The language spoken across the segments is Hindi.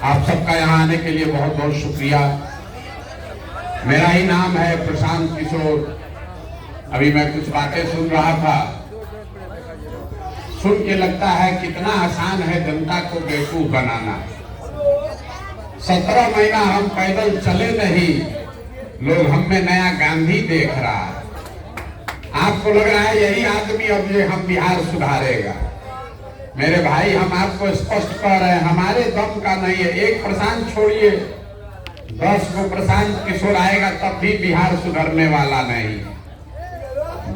आप सबका यहाँ आने के लिए बहुत बहुत शुक्रिया। मेरा ही नाम है प्रशांत किशोर। अभी मैं कुछ बातें सुन रहा था, सुन के लगता है कितना आसान है जनता को बेवकूफ बनाना। 17 महीना हम पैदल चले नहीं, लोग हम में नया गांधी देख रहा है। आपको लग रहा है यही आदमी अब ये हम बिहार सुधारेगा। मेरे भाई, हम आपको स्पष्ट कह रहे हैं, हमारे दम का नहीं है। एक प्रशांत छोड़िए, 10 को प्रशांत किशोर आएगा तब भी बिहार सुधरने वाला नहीं।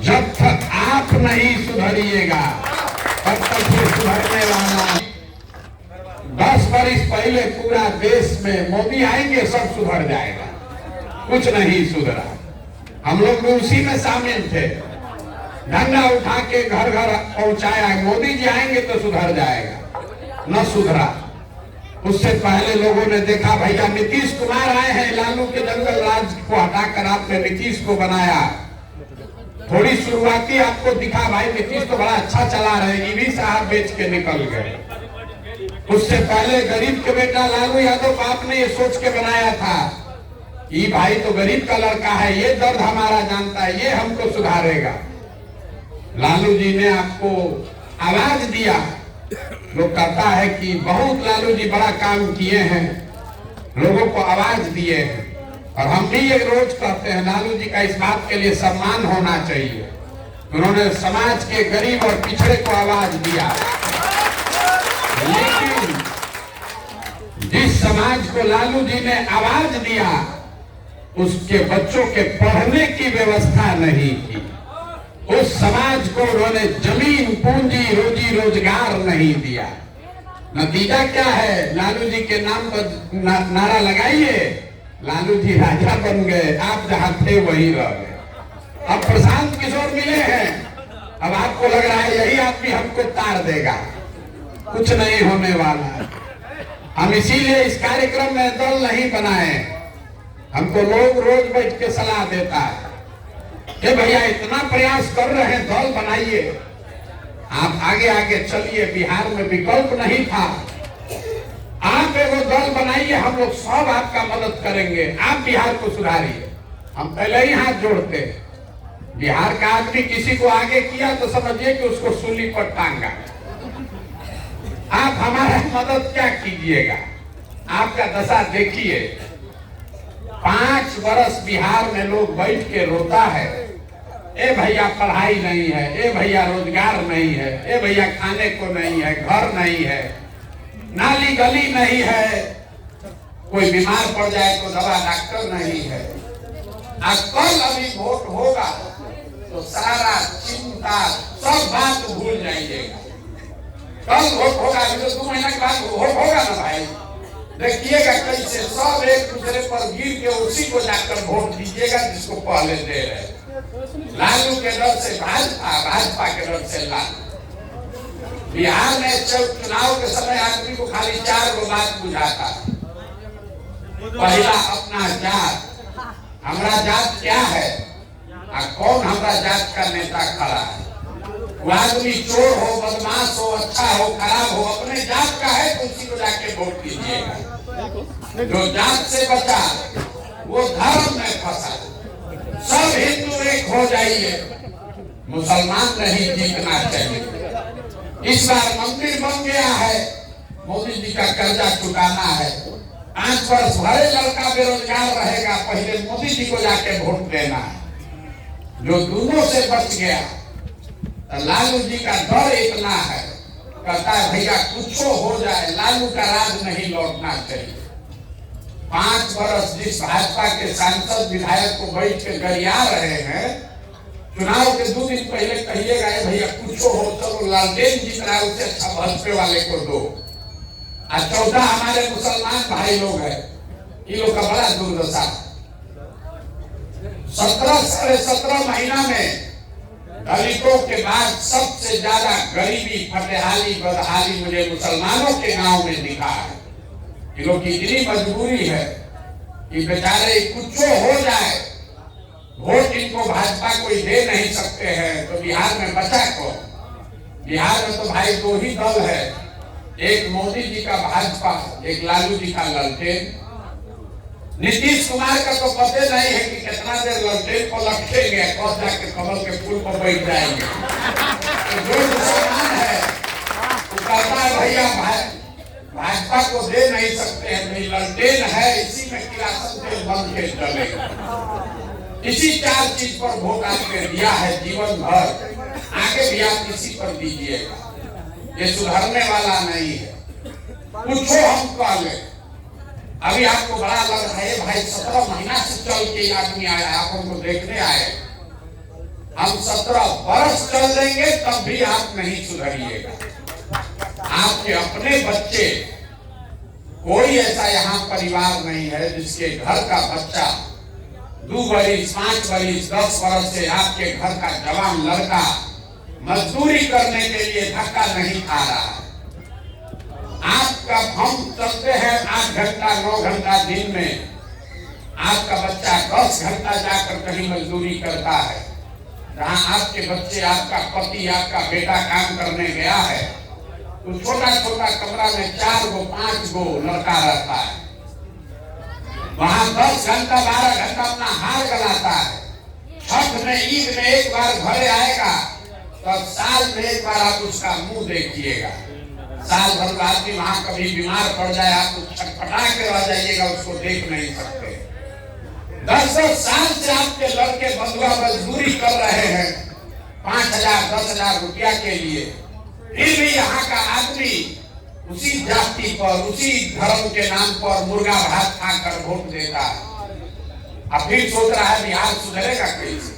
जब तक आप नहीं सुधरिएगा तब तक ये सुधरने वाला। 10 वर्ष पहले पूरा देश में मोदी आएंगे सब सुधर जाएगा, कुछ नहीं सुधरा। हम लोग भी उसी में शामिल थे, झंडा उठा के घर घर पहुंचाया। मोदी जी आएंगे तो सुधर जाएगा, न सुधरा। उससे पहले लोगों ने देखा भैया नीतीश कुमार आए हैं, लालू के जंगल राज को हटाकर आपने नीतीश को बनाया। थोड़ी शुरुआती आपको दिखा भाई नीतीश तो बड़ा अच्छा चला रहे, ईवी साहब बेच के निकल गए। उससे पहले गरीब के बेटा लालू यादव को आपने ये सोच के बनाया था, ये भाई तो गरीब का लड़का है, ये दर्द हमारा जानता है, ये हमको सुधारेगा। लालू जी ने आपको आवाज दिया। लोग कहता है कि बहुत लालू जी बड़ा काम किए हैं, लोगों को आवाज दिए हैं। और हम भी ये रोज कहते हैं लालू जी का इस बात के लिए सम्मान होना चाहिए, उन्होंने समाज के गरीब और पिछड़े को आवाज दिया। लेकिन जिस समाज को लालू जी ने आवाज दिया उसके बच्चों के पढ़ने की व्यवस्था नहीं की, उस समाज को उन्होंने जमीन पूंजी रोजी रोजगार नहीं दिया। नतीजा क्या है? लालू जी के नाम पर नारा लगाइए, लालू जी राजा बन गए, आप जहां थे वहीं रह गए। अब प्रशांत किशोर मिले हैं, अब आपको लग रहा है यही आदमी हमको तार देगा, कुछ नहीं होने वाला है। हम इसीलिए इस कार्यक्रम में दल नहीं बनाए। हमको लोग रोज बैठ के सलाह देता है कि भैया इतना प्रयास कर रहे हैं, दल बनाइए, आप आगे आगे चलिए। बिहार में विकल्प नहीं था, आप एगो दल बनाइए, हम लोग सब आपका मदद करेंगे, आप बिहार को सुधारिए। हम पहले ही हाथ जोड़ते। बिहार का आदमी किसी को आगे किया तो समझिए कि उसको सूली पर टांगा। आप हमारा मदद क्या कीजिएगा? आपका दशा देखिए। 5 वर्ष बिहार में लोग बैठ के रोता है, ए भैया पढ़ाई नहीं है, ए भैया रोजगार नहीं है, ए भैया खाने को नहीं है, घर नहीं है, नाली गली नहीं है, कोई बीमार पड़ जाए तो दवा डॉक्टर नहीं है। आज कल अभी वोट होगा तो सारा चिंता सब बात भूल जाइएगा। कल वोट होगा, तो 2 महीना के बाद वोट होगा ना भाई, देखिएगा कैसे सब एक दूसरे पर गिर के उसी को जाकर वोट दीजिएगा जिसको पहले दे रहे। लालू के डर से भाजपा, भाजपा के डर से लालू। बिहार में चुनाव के समय आदमी को खाली 4 गो बात बुझाता। पहला अपना जात, हमारा जात क्या है और कौन हमारा जात का नेता खड़ा है। वो आदमी चोर हो, बदमाश हो, अच्छा हो, खराब हो, अपने जात का है तो उसी को जाके वोट कीजिएगा। जो जात से बचा वो धर्म में फंसा। सब हिंदू एक हो जाइए, मुसलमान नहीं जीतना चाहिए। इस बार मंदिर बन गया है, मोदी जी का कर्जा चुकाना है। 5 वर्ष भरे लड़का बेरोजगार रहेगा, पहले मोदी जी को जाके वोट देना है। जो दोनों से बच गया, लालू जी का डर इतना है, कहता है भैया कुछ हो जाए, लालू का राज नहीं लौटना चाहिए। 5 वर्ष जिस भाजपा के सांसद विधायक को बैठ के गरिया रहे हैं, चुनाव के 2 दिन पहले कहिएगा भैया कुछ हो, चलो लालटेन जीत रहा है, उससे अच्छा भाजपा वाले को दो। और 14 हमारे मुसलमान भाई लोग हैं, ये लोग का बड़ा दुर्दशा। 17 साढ़े 17 महीना में दलितों के बाद सबसे ज्यादा गरीबी, फटेहाली, बदहाली मुझे मुसलमानों के गांव में दिखा है। ये लोग की इतनी मजबूरी है कि बेचारे कुछ हो जाए, वोट इनको भाजपा कोई दे नहीं सकते हैं, तो बिहार में बचा कौन? बिहार में तो भाई 2 ही दल है, एक मोदी जी का भाजपा, एक लालू जी का लालटेन। नीतीश कुमार का तो पता नहीं है कि कितना देर लालटेन को लटकेंगे, कब जाके कमल के फूल पर बैठ जाएंगे। तो जो मुसलमान है वो कहता है भैया भाजपा को दे नहीं सकते हैं, नहीं लालटेन है, इसी में किरासन तेल बन के चलेगा। इसी 4 चीज पर वोट आपने दिया है जीवन भर, आगे भी आप इसी पर दीजिएगा। ये सुधरने वाला नहीं है। पूछो हम कल, अभी आपको बड़ा लग रहा है भाई 17 महीना से चल के आदमी आया, आप हमको देखने आए। हम 17 वर्ष चल देंगे तब भी आप नहीं सुधरिएगा। आपके अपने बच्चे, कोई ऐसा यहाँ परिवार नहीं है जिसके घर का बच्चा 2 बरिस, 5 बरिस, 10 वर्ष से आपके घर का जवान लड़का मजदूरी करने के लिए धक्का नहीं खा रहा है। आपका हम चलते हैं 8 घंटा 9 घंटा दिन में, आपका बच्चा 10 घंटा जाकर कहीं मजदूरी करता है। जहाँ आपके बच्चे, आपका पति, आपका बेटा काम करने गया है तो छोटा छोटा कमरा में 4 गो 5 गो लड़का रहता है। वहां 10 घंटा 12 घंटा अपना हार गलाता है। छठ में, ईद में एक बार घरे आएगा तो साल में एक बार आप उसका मुंह देखिएगा। साल भर आदमी वहां कभी बीमार पड़ जाए, आप छटपटा के रह जाइएगा, उसको देख नहीं सकते। 10 साल से आपके लड़के बंधुआ मजदूरी कर रहे हैं 5,000 10,000 रुपया के लिए, फिर भी यहाँ का आदमी उसी जाति पर, उसी धर्म के नाम पर मुर्गा भात खाकर वोट देता है। अब फिर सोच रहा है बिहार सुधरेगा कैसे।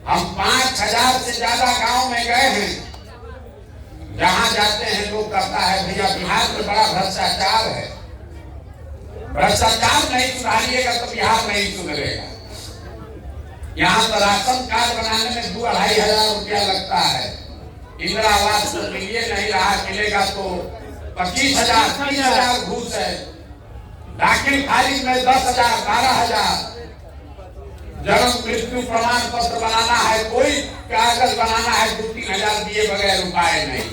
हम 5,000 से ज्यादा गांव में गए हैं, जहां जाते हैं लोग कहता है भैया बिहार में बड़ा भ्रष्टाचार है। भ्रष्टाचार नहीं सुधारिएगा तो बिहार नहीं सुधरेगा। यहाँ तो राशन कार्ड बनाने में 2-2.5 हजार रुपया लगता है। इंदिरा आवास तो मिलिए नहीं रहा, मिलेगा तो 25,000 30,000 घूस है। दाखिल खारिज में 10,000 12,000। जन्म मृत्यु प्रमाण पत्र बनाना है, कोई कागज बनाना है 2-3 हजार दिए बगैर उपाय नहीं।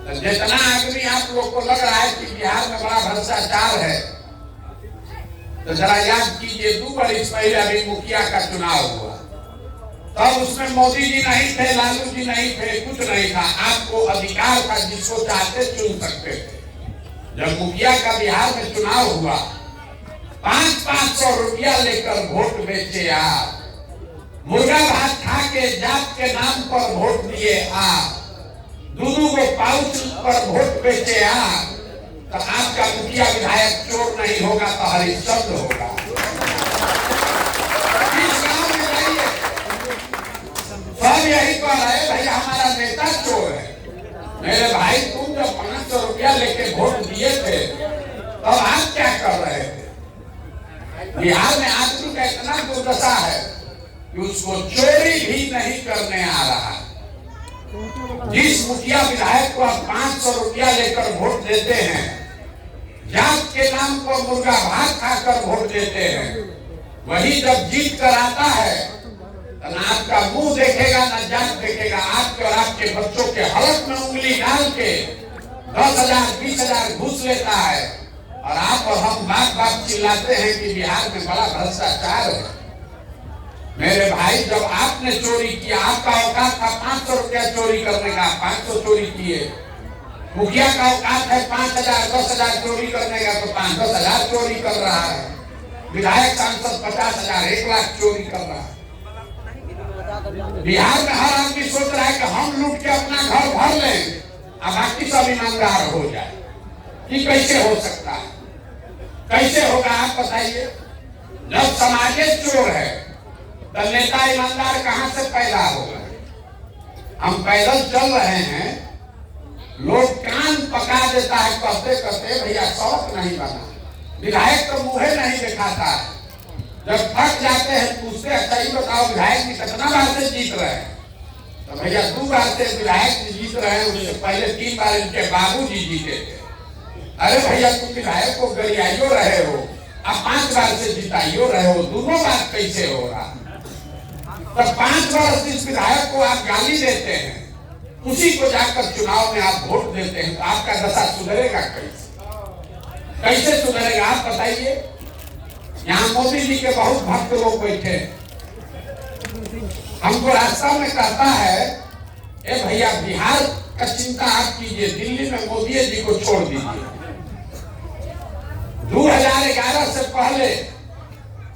तो जितना आदमी आप लोग को लग रहा है कि बिहार में बड़ा भ्रष्टाचार है, तो जरा याद कीजिए 2 बरिस पहले अभी मुखिया का चुनाव हुआ, तब उसमें मोदी जी नहीं थे, लालू जी नहीं थे, कुछ नहीं था। आपको अधिकार था, जिसको चाहते चुन सकते थे। जब मुखिया का बिहार में चुनाव हुआ, 500 रुपया लेकर वोट बेचे आप। मुर्गा भात खा के जात के नाम पर वोट दिए आप। 2-2 गो पाउच पर वोट बेचे आप। तो आपका मुखिया विधायक चोर नहीं होगा तो हरिश्चंद्र होगा। इस गांव में जाइए, सब यही कह रहे भैया हमारा नेता चोर है। मेरे भाई तुम जब 500 रुपया लेके वोट दिए थे तब आप क्या कर रहे थे। बिहार में आदमी का इतना दुर्दशा है कि उसको चोरी भी नहीं करने आ रहा। जिस मुखिया विधायक को आप 500 रुपया लेकर वोट देते हैं, जात के नाम पर मुर्गा भात खाकर वोट देते हैं, वही जब जीत कर आता है तो ना आपका मुंह देखेगा ना जात देखेगा। आपके और आपके बच्चों के हलक में उंगली डाल के 10,000 20,000 घूस लेता है। और आप और हम बात चिल्लाते हैं कि बिहार में बड़ा भ्रष्टाचार है। मेरे भाई, जब आपने चोरी किया, आपका औकात था 500 रुपया चोरी करने का, 500 चोरी किए। मुखिया का औकात है 5,000 10,000 चोरी करने का, तो 5-10 हजार चोरी कर रहा है। विधायक सांसद 50,000 1 लाख चोरी कर रहा है। बिहार में हर आदमी सोच रहा है कि हम लूट के अपना घर भर लें और बाकी सब ईमानदार हो जाए। ये कैसे हो सकता है, कैसे होगा आप बताइए। जब समाज चोर है तो नेता ईमानदार कहां से पैदा होगा। हम पैदल चल रहे हैं, लोग कान पका देता है कहते कहते भैया सड़क नहीं बना। विधायक तो मुंह नहीं दिखाता। जब थक जाते हैं पूछते अच्छा ही बताओ विधायक जी कितना बार से जीत रहे हैं, तो भैया 2 बार से विधायक जी जीत रहे हैं, उससे पहले 3 बार इनके बाबूजी जीते थे। अरे भैया तुम विधायक को गरियाइयो रहे हो, अब 5 बार से जिताइयो रहे हो, दोनों बात कैसे हो रहा। तब 5 वर्ष इस विधायक को आप गाली देते हैं, उसी को जाकर चुनाव में आप वोट देते हैं, तो आपका दशा सुधरेगा कैसे? कैसे सुधरेगा आप बताइए। यहाँ मोदी जी के बहुत भक्त लोग बैठे, हमको रास्ता में कहता है, ए भैया बिहार का चिंता आप कीजिए, दिल्ली में मोदी जी को छोड़ दीजिए। 2011 से पहले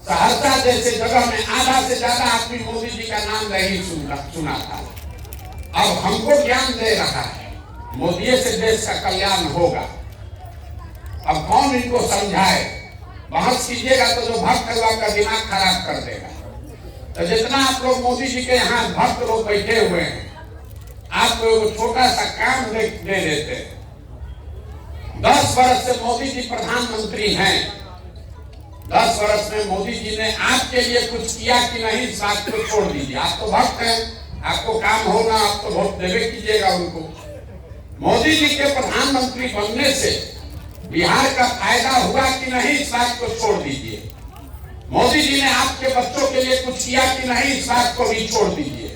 सहरसा जैसे जगह में आधा से ज्यादा आदमी मोदी जी का नाम नहीं सुना था। अब हमको ज्ञान दे रहा है मोदी से देश का कल्याण होगा। अब कौन इनको समझाए? बहस कीजिएगा तो जो भक्त है वो आपका दिमाग खराब कर देगा। तो जितना आप लोग मोदी जी के यहाँ भक्त लोग बैठे हुए हैं, आप लोग छोटा सा काम दे देते हैं। 10 वर्ष से मोदी जी प्रधानमंत्री हैं। 10 वर्ष में मोदी जी ने आपके लिए कुछ किया कि नहीं, इस बात को छोड़ दीजिए। आप तो भक्त हैं, आपको काम होगा, आप तो वोट देवे कीजिएगा उनको। मोदी जी के प्रधानमंत्री बनने से बिहार का फायदा हुआ कि नहीं, इस बात को छोड़ दीजिए। मोदी जी ने आपके बच्चों के लिए कुछ किया कि नहीं, इस बात को भी छोड़ दीजिए।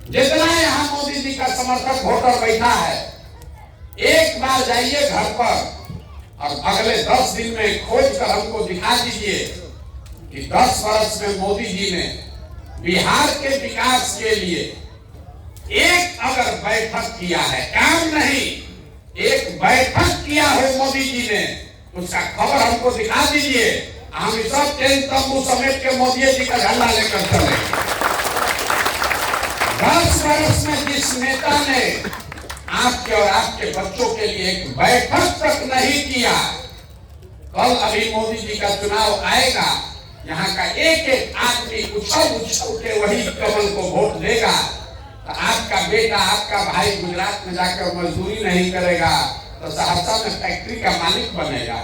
जितना यहाँ मोदी जी का समर्थक वोटर बैठा है, एक बार जाइए घर पर और अगले 10 दिन में खोज कर हमको दिखा दीजिए कि 10 वर्ष में मोदी जी ने बिहार के विकास के लिए एक अगर बैठक किया है, काम नहीं, एक बैठक किया है मोदी जी ने, उसका खबर हमको दिखा दीजिए। हम सब टेंट तंबू समेट के मोदी जी का झंडा लेकर चले। 10 वर्ष में जिस नेता ने आपके और आपके बच्चों के लिए एक बैठक तक नहीं किया, कल अभी मोदी जी का चुनाव आएगा, यहाँ का एक एक आदमी उछल उछल के वही कमल को वोट देगा। तो आपका बेटा, आपका भाई गुजरात में जाकर मजदूरी नहीं करेगा तो सहरसा में फैक्ट्री का मालिक बनेगा।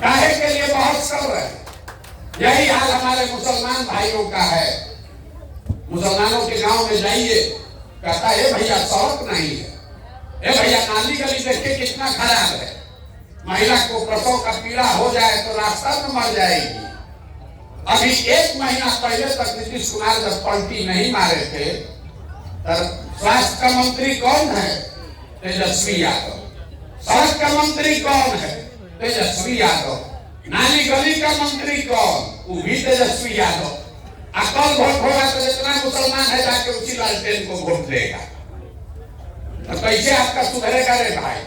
काहे के लिए बहुत कर रहे हैं। यही हाल हमारे मुसलमान भाइयों का है। मुसलमानों के गांव में जाइए, कहता है भैया सड़क नहीं है, ए भैया नाली गली देखिए कितना खराब है। महिला को प्रसव का पीड़ा हो जाए तो रास्ता में मर जाएगी। अभी 1 महीना पहले तक नीतीश कुमार जब पलटी नहीं मारे थे, तब स्वास्थ्य का मंत्री कौन है? तेजस्वी यादव। सड़क का मंत्री कौन है? तेजस्वी यादव। नाली गली का मंत्री कौन? वो भी तेजस्वी यादव। कल वोट होगा तो जितना मुसलमान है जाके उसी लालटेन को वोट देगा। तो कैसे आपका सुधरेगा रे भाई?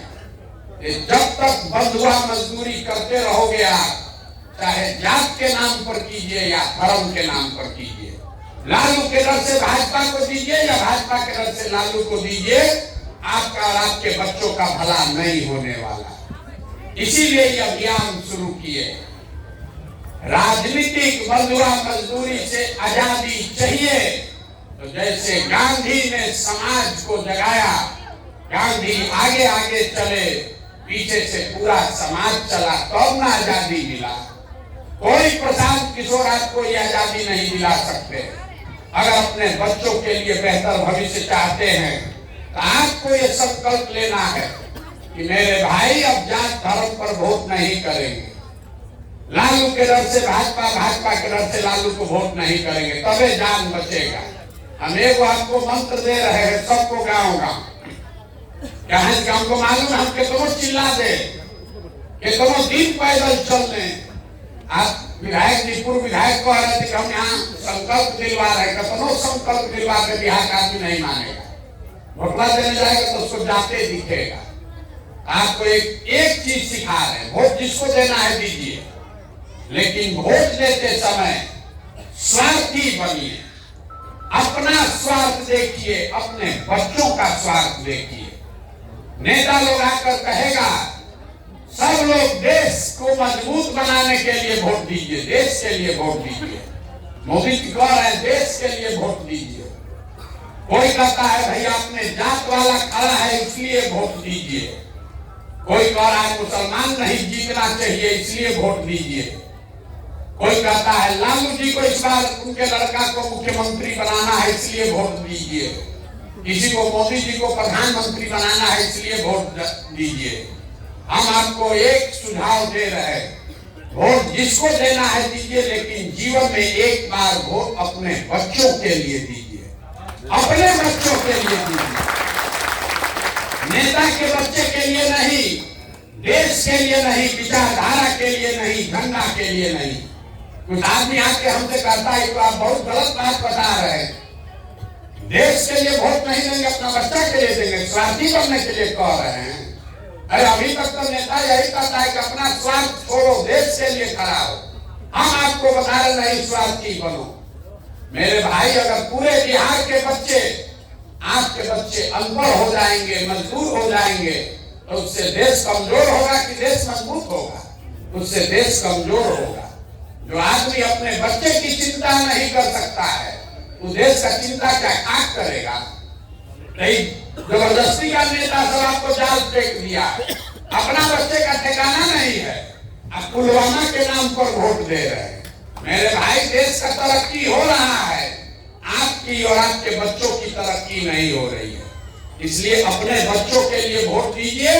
जब तक बंधुआ मजदूरी करते रहोगे आप, चाहे जात के नाम पर कीजिए या धर्म के नाम पर कीजिए, लालू के डर से भाजपा को दीजिए या भाजपा के डर से लालू को दीजिए, आपका और आपके बच्चों का भला नहीं होने वाला। इसीलिए ये अभियान शुरू किए। राजनीतिक बंधुआ मजदूरी से आजादी चाहिए, तो जैसे गांधी ने समाज को जगाया, गांधी आगे आगे चले, पीछे से पूरा समाज चला, तब ना आजादी मिला। कोई प्रशांत किशोर आपको ये आजादी नहीं दिला सकते। अगर अपने बच्चों के लिए बेहतर भविष्य चाहते हैं तो आपको ये संकल्प लेना है कि मेरे भाई अब जात धर्म पर वोट नहीं करेंगे। लालू के डर से भाजपा, भाजपा के डर से लालू को वोट नहीं करेंगे, तबे जान बचेगा। हम एक आपको मंत्र दे रहे हैं सबको गाँव गाँव। क्या है कि हमको मालूम है, हम कितनों चिल्ला दे, कितनों दिन पैदल चल रहे। आप विधायक जी, पूर्व विधायक को आ रहे थे कि हम यहाँ संकल्प दिलवा रहे, कितनों संकल्प दिलवा के बिहार का आदमी नहीं मानेगा। वोटला देने जाएगा तो उसको जाते दिखेगा। आपको एक चीज सिखा रहे हैं, वोट जिसको देना है दीजिए, लेकिन वोट देते समय स्वार्थी बनिए। अपना स्वार्थ देखिए, अपने बच्चों का स्वार्थ देखिए। नेता लोग आकर कहेगा सब लोग देश को मजबूत बनाने के लिए वोट दीजिए, देश के लिए वोट दीजिए। मोदी जी कह रहे हैं देश के लिए वोट दीजिए। कोई कहता है भैया अपने जात वाला खड़ा है इसलिए वोट दीजिए। कोई कह रहा है मुसलमान नहीं जीतना चाहिए इसलिए वोट दीजिए। कोई कहता है लालू जी को इस बार उनके लड़का को मुख्यमंत्री बनाना है इसलिए वोट दीजिए। किसी को मोदी जी को प्रधानमंत्री बनाना है इसलिए वोट दीजिए। हम आपको एक सुझाव दे रहे हैं, वोट जिसको देना है दीजिए, लेकिन जीवन में एक बार वोट अपने बच्चों के लिए दीजिए। अपने बच्चों के लिए दीजिए, नेता के बच्चे के लिए नहीं, देश के लिए नहीं, विचारधारा के लिए नहीं, झंडा के लिए नहीं। कुछ आदमी आके हमसे कहता है तो आप बहुत गलत बात बता रहे हैं, देश के लिए वोट नहीं देंगे, अपना बच्चा के लिए देंगे, स्वार्थी बनने के लिए कह रहे हैं। अरे अभी तक तो नेता यही कहता है कि अपना स्वार्थ छोड़ो, देश के लिए खड़ा हो। हम आपको बता रहे नहीं स्वार्थी बनो। मेरे भाई, अगर पूरे बिहार के बच्चे, आपके बच्चे अनपढ़ हो जाएंगे, मजदूर हो जाएंगे, तो उससे देश कमजोर होगा कि देश मजबूत होगा? उससे देश कमजोर होगा। जो आदमी अपने बच्चे की चिंता नहीं कर सकता है, वो देश का चिंता क्या खाक करेगा? नहीं, जबरदस्ती का नेता सब आपको जाल फेंक दिया, अपना बच्चे का ठिकाना नहीं है, आप पुलवामा के नाम पर वोट दे रहे हैं। मेरे भाई, देश का तरक्की हो रहा है, आपकी और आपके बच्चों की तरक्की नहीं हो रही है। इसलिए अपने बच्चों के लिए वोट दीजिए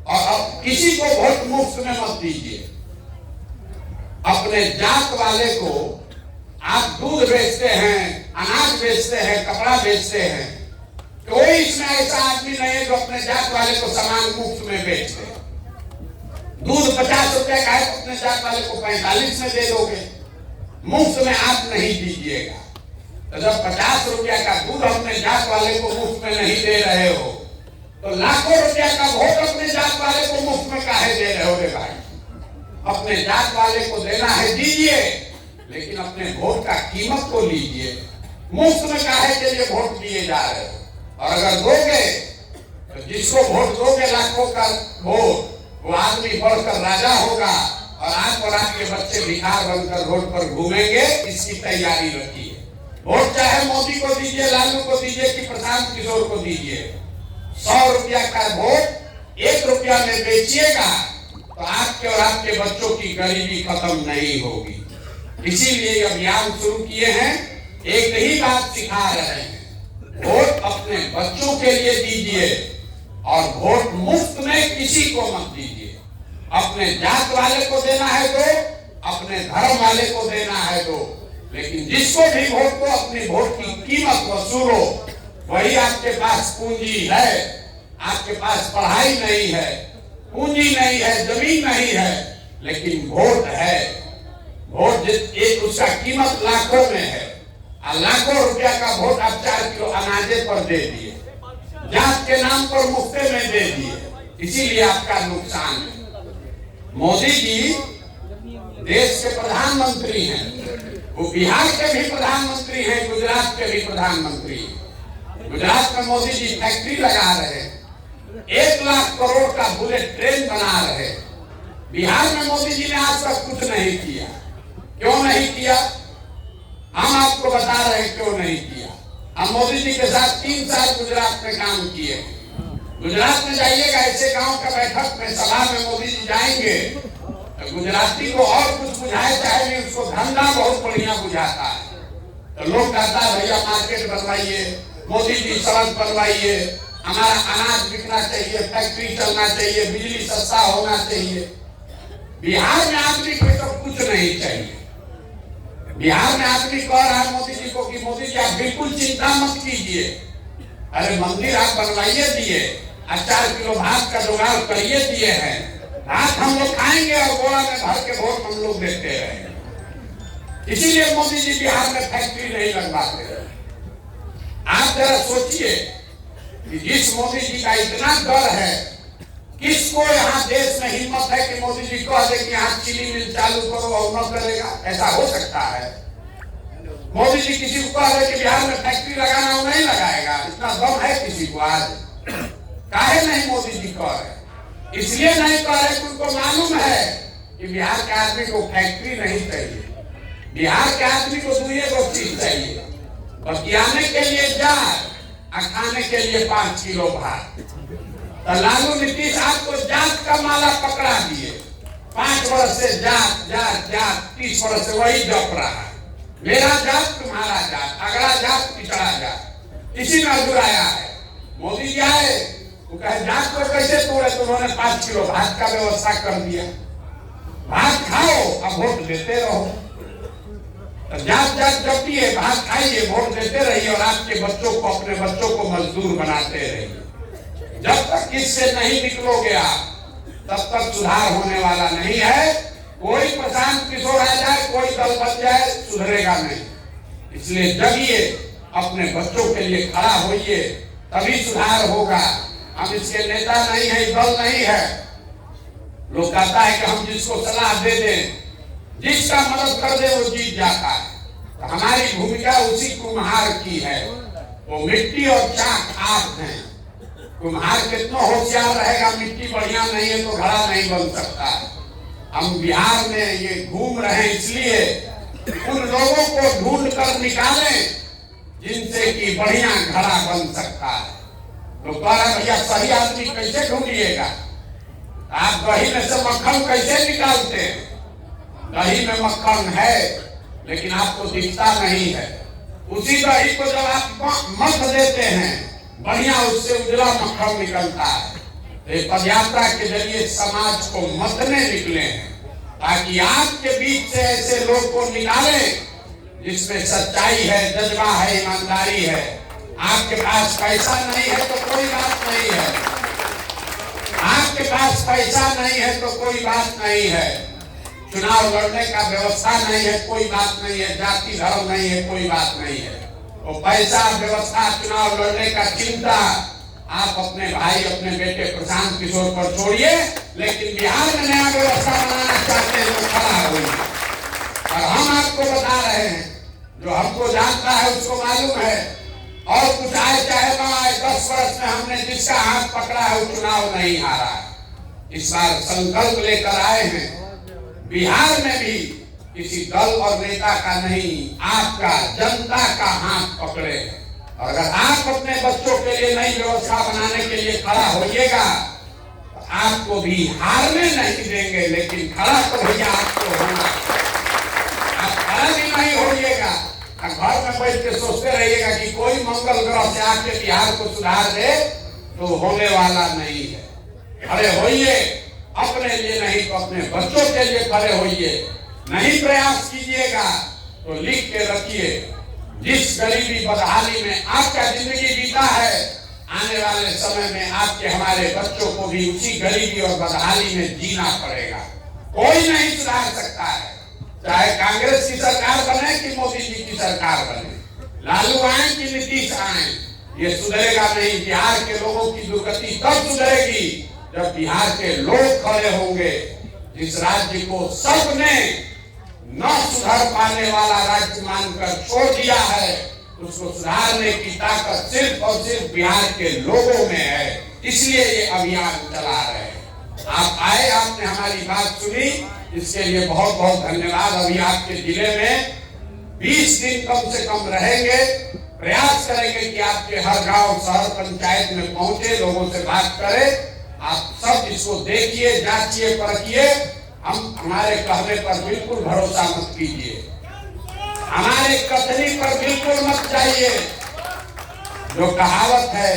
और किसी को वोट मुफ्त में मत दीजिए। अपने जात वाले को आप दूध बेचते हैं, अनाज बेचते हैं, कपड़ा बेचते हैं, कोई इसमें ऐसा आदमी नहीं है जो अपने जात वाले को सामान मुफ्त में बेच दे। दूध 50 रुपए का है तो अपने जात वाले को 45 में दे दोगे, मुफ्त में आप नहीं दीजिएगा। तो जब 50 रुपया का दूध अपने जात वाले को मुफ्त में नहीं दे रहे हो, तो लाखों रुपया का वोट अपने जात वाले को मुफ्त में काहे दे रहे हो रे भाई? अपने जात वाले को देना है दीजिए, लेकिन अपने वोट का कीमत को लीजिए। मुफ्त में काहे के लिए वोट दिए जा रहे हो? और अगर दोगे तो जिसको वोट दोगे लाखों का वोट, वो आदमी बढ़कर राजा होगा और आप और आपके बच्चे भिखार बनकर रोड पर घूमेंगे। इसकी तैयारी रखिए। वोट चाहे मोदी को दीजिए, लालू को दीजिए कि प्रशांत किशोर को दीजिए, 100 रुपया का वोट 1 रुपया में बेचिएगा तो आपके और आपके बच्चों की गरीबी खत्म नहीं होगी। इसीलिए अभियान शुरू किए हैं, एक ही बात सिखा रहे हैं, वोट अपने बच्चों के लिए दीजिए और वोट मुफ्त में किसी को मत दीजिए। अपने जात वाले को देना है दो, अपने धर्म वाले को देना है दो, लेकिन जिसको भी वोट दो अपनी वोट की कीमत वसूलो। वही आपके पास पूंजी है। आपके पास पढ़ाई नहीं है, पूंजी नहीं है, जमीन नहीं है, लेकिन वोट है। वोट एक उसका कीमत लाखों में है, लाखों रुपया का वोट आप 4 किलो अनाजे पर दे दिए, जात के नाम पर मुफ्ते में दे दिए, इसीलिए आपका नुकसान है। मोदी जी देश के प्रधानमंत्री हैं, वो बिहार के भी प्रधानमंत्री हैं, गुजरात के भी प्रधानमंत्री हैं। गुजरात में मोदी जी फैक्ट्री लगा रहे हैं, 1 लाख करोड़ का बुलेट ट्रेन बना रहे। बिहार में मोदी जी ने आज तक कुछ नहीं किया। क्यों नहीं किया? हम आपको बता रहे हैं क्यों नहीं किया। हम मोदी जी के साथ 3 साल गुजरात में काम किए। गुजरात में जाइएगा, ऐसे गांव का बैठक में सभा में मोदी जी जाएंगे तो गुजराती को और कुछ बुझाए चाहे नहीं, उसको धंधा बहुत बढ़िया बुझाता है। तो लोग कहता है भैया मार्केट बनवाइए, मोदी जी सड़क बनवाइए, हमारा अनाज बिकना चाहिए, फैक्ट्री चलना चाहिए, बिजली सस्ता होना चाहिए। बिहार में आदमी को तो कुछ नहीं चाहिए। बिहार में आदमी कह रहा है मोदी जी को कि मोदी जी आप बिल्कुल चिंता मत कीजिए, अरे मंदिर आप बनवाइए दिए, 4 किलो भात का जुगाड़ करिए दिए हैं, भात हम लोग खाएंगे और गोला में भर के वोट हम लोग देते रहेंगे। इसीलिए मोदी जी बिहार में फैक्ट्री नहीं लगवाते। आप जरा सोचिए कि जिस मोदी जी का इतना डर है, किसको यहाँ देश में हिम्मत है कि मोदी जी कह दे कि यहाँ चीनी मिल चालू करो और न करेगा? ऐसा हो सकता है? मोदी जी किसी को कह दे कि बिहार में फैक्ट्री लगाना, वो नहीं लगाएगा? इतना दम है किसी को? आज काहे नहीं मोदी जी कह रहे? इसलिए नहीं कह रहे कि उनको मालूम है कि बिहार के आदमी को फैक्ट्री नहीं चाहिए, बिहार के आदमी को 2 चीज चाहिए, बतियाने के लिए जात और खाने के लिए 5 किलो भात। तो लालू नीतीश आपको जात का माला पकड़ा दिए, 5 वर्ष से जात जात जात, 30 वर्ष से वही जप रहा है, मेरा जात तुम्हारा जात, अगला जात पिछड़ा जात, इसी में अधूराया है। मोदी जी आए, वो कहे जात को कैसे तोड़े, तो उन्होंने 5 किलो भात का व्यवस्था कर दिया। भात खाओ, अब वोट देते रहो। तो जात जात जपिए, भात खाइए, वोट देते रहिए और आपके बच्चों को, अपने बच्चों को मजदूर बनाते रहिए। जब तक इससे नहीं निकलोगे आप, तब तक सुधार होने वाला नहीं है। कोई प्रशांत किशोर आ जाए, कोई दल बन जाए, सुधरेगा नहीं। इसलिए जगिए, अपने बच्चों के लिए खड़ा होइए, तभी सुधार होगा। हम इसके नेता नहीं है, दल नहीं है। लोग कहता है कि हम जिसको सलाह दे दें, जिसका मदद कर दे, वो जीत जाता है। तो हमारी भूमिका उसी कुम्हार की है। वो मिट्टी और चाक आप हैं। कुम्हार कितना होशियार रहेगा, मिट्टी बढ़िया नहीं है तो घड़ा नहीं बन सकता। हम बिहार में ये घूम रहे हैं इसलिए उन लोगों को ढूंढ कर निकालें जिनसे कि बढ़िया घड़ा बन सकता है। तो कह रहे भैया सही आदमी कैसे ढूंढिएगा? आप दही में से मक्खन कैसे निकालते हैं? दही में मक्खन है लेकिन आपको दिखता नहीं है। उसी दही को जब आप मथ देते हैं, बढ़िया उससे उजला मक्खन निकलता है। तो पदयात्रा के जरिए समाज को मथने निकले हैं, ताकि आपके बीच से ऐसे लोग को निकालें जिसमें सच्चाई है, जज्बा है, ईमानदारी है। आपके पास पैसा नहीं है तो कोई बात नहीं है। आपके पास पैसा नहीं है तो कोई बात नहीं है। चुनाव लड़ने का व्यवस्था नहीं है, कोई बात नहीं है। जाति धर्म नहीं है, कोई बात नहीं है। तो पैसा, व्यवस्था, चुनाव लड़ने का चिंता आप अपने भाई, अपने बेटे प्रशांत किशोर पर छोड़िए। लेकिन बिहार में नया व्यवस्था बनाना चाहते हैं तो खड़ा होइए। और हम आपको बता रहे हैं, जो हमको जानता है उसको मालूम है। और कुछ आए चाहे ना आए, 10 वर्ष में हमने जिसका हाथ पकड़ा है वो चुनाव नहीं हारा है। इस बार संकल्प लेकर आए हैं, बिहार में भी किसी दल और नेता का नहीं, आपका, जनता का हाथ पकड़े। और अगर आप अपने बच्चों के लिए नई व्यवस्था बनाने के लिए खड़ा होइएगा तो आपको भी हारने नहीं देंगे। लेकिन खड़ा तो भैया आपको होना। आप खड़ा भी नहीं होइएगा, घर में बैठ के सोचते रहिएगा कि कोई मंगल ग्रह से आके बिहार को सुधार दे, तो होने वाला नहीं है। खड़े होइए, अपने लिए नहीं तो अपने बच्चों के लिए खड़े होइए। नहीं प्रयास कीजिएगा तो लिख के रखिए, जिस गरीबी बदहाली में आपका जिंदगी बीता है, आने वाले समय में आपके, हमारे बच्चों को भी उसी गरीबी और बदहाली में जीना पड़ेगा। कोई नहीं सुधार सकता है, चाहे कांग्रेस की सरकार बने कि मोदी जी की सरकार बने, लालू आए कि नीतीश आए, ये सुधरेगा नहीं। बिहार के लोगों की दुर्गति तब सुधरेगी जब बिहार के लोग खड़े होंगे। जिस राज्य को सबने न सुधर पाने वाला राज्य मानकर छोड़ दिया है, उसको सुधारने की ताकत सिर्फ और सिर्फ बिहार के लोगों में है। इसलिए ये अभियान चला रहे हैं। आप आए, आपने हमारी बात सुनी, इसके लिए बहुत बहुत धन्यवाद। अभी आपके जिले में 20 दिन कम से कम रहेंगे। प्रयास करेंगे कि आपके हर गांव, शहर, पंचायत में पहुंचे, लोगों से बात करें। आप सब इसको देखिए, जांचिए, परखिए। हमारे कहने पर बिल्कुल भरोसा मत कीजिए, हमारे कथनी पर बिल्कुल मत जाइए। जो कहावत है,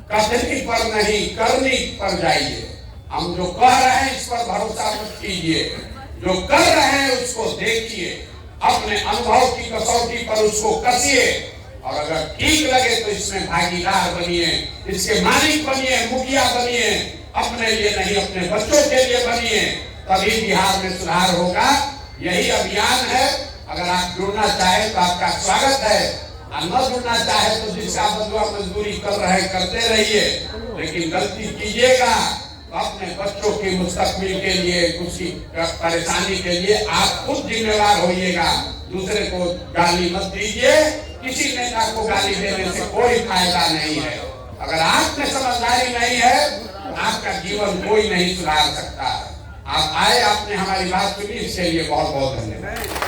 कथनी पर नहीं करनी पर जाइए। हम जो कह रहे हैं इस पर भरोसा मत कीजिए, जो कर रहे हैं उसको देखिए, अपने अनुभव की कसौटी पर उसको कसिए। और अगर ठीक लगे तो इसमें भागीदार बनिए, इसके मालिक बनिए, मुखिया बनिए। अपने लिए नहीं, अपने बच्चों के लिए बनिए, तभी बिहार में सुधार होगा। यही अभियान है। अगर आप जुड़ना चाहे तो आपका स्वागत है, और न जुड़ना चाहे तो जिसका बदला मजदूरी कर रहे करते रहिए। लेकिन गलती कीजिएगा तो अपने बच्चों की मुस्तकबिल के लिए, उसकी परेशानी के लिए आप खुद जिम्मेवार होइएगा। दूसरे को गाली मत दीजिए। किसी नेता को गाली देने से कोई फायदा नहीं है। अगर आप में समझदारी नहीं है तो आपका जीवन कोई नहीं सुधार सकता। आप आए, आपने हमारी बात सुनी, इसके लिए बहुत बहुत धन्यवाद।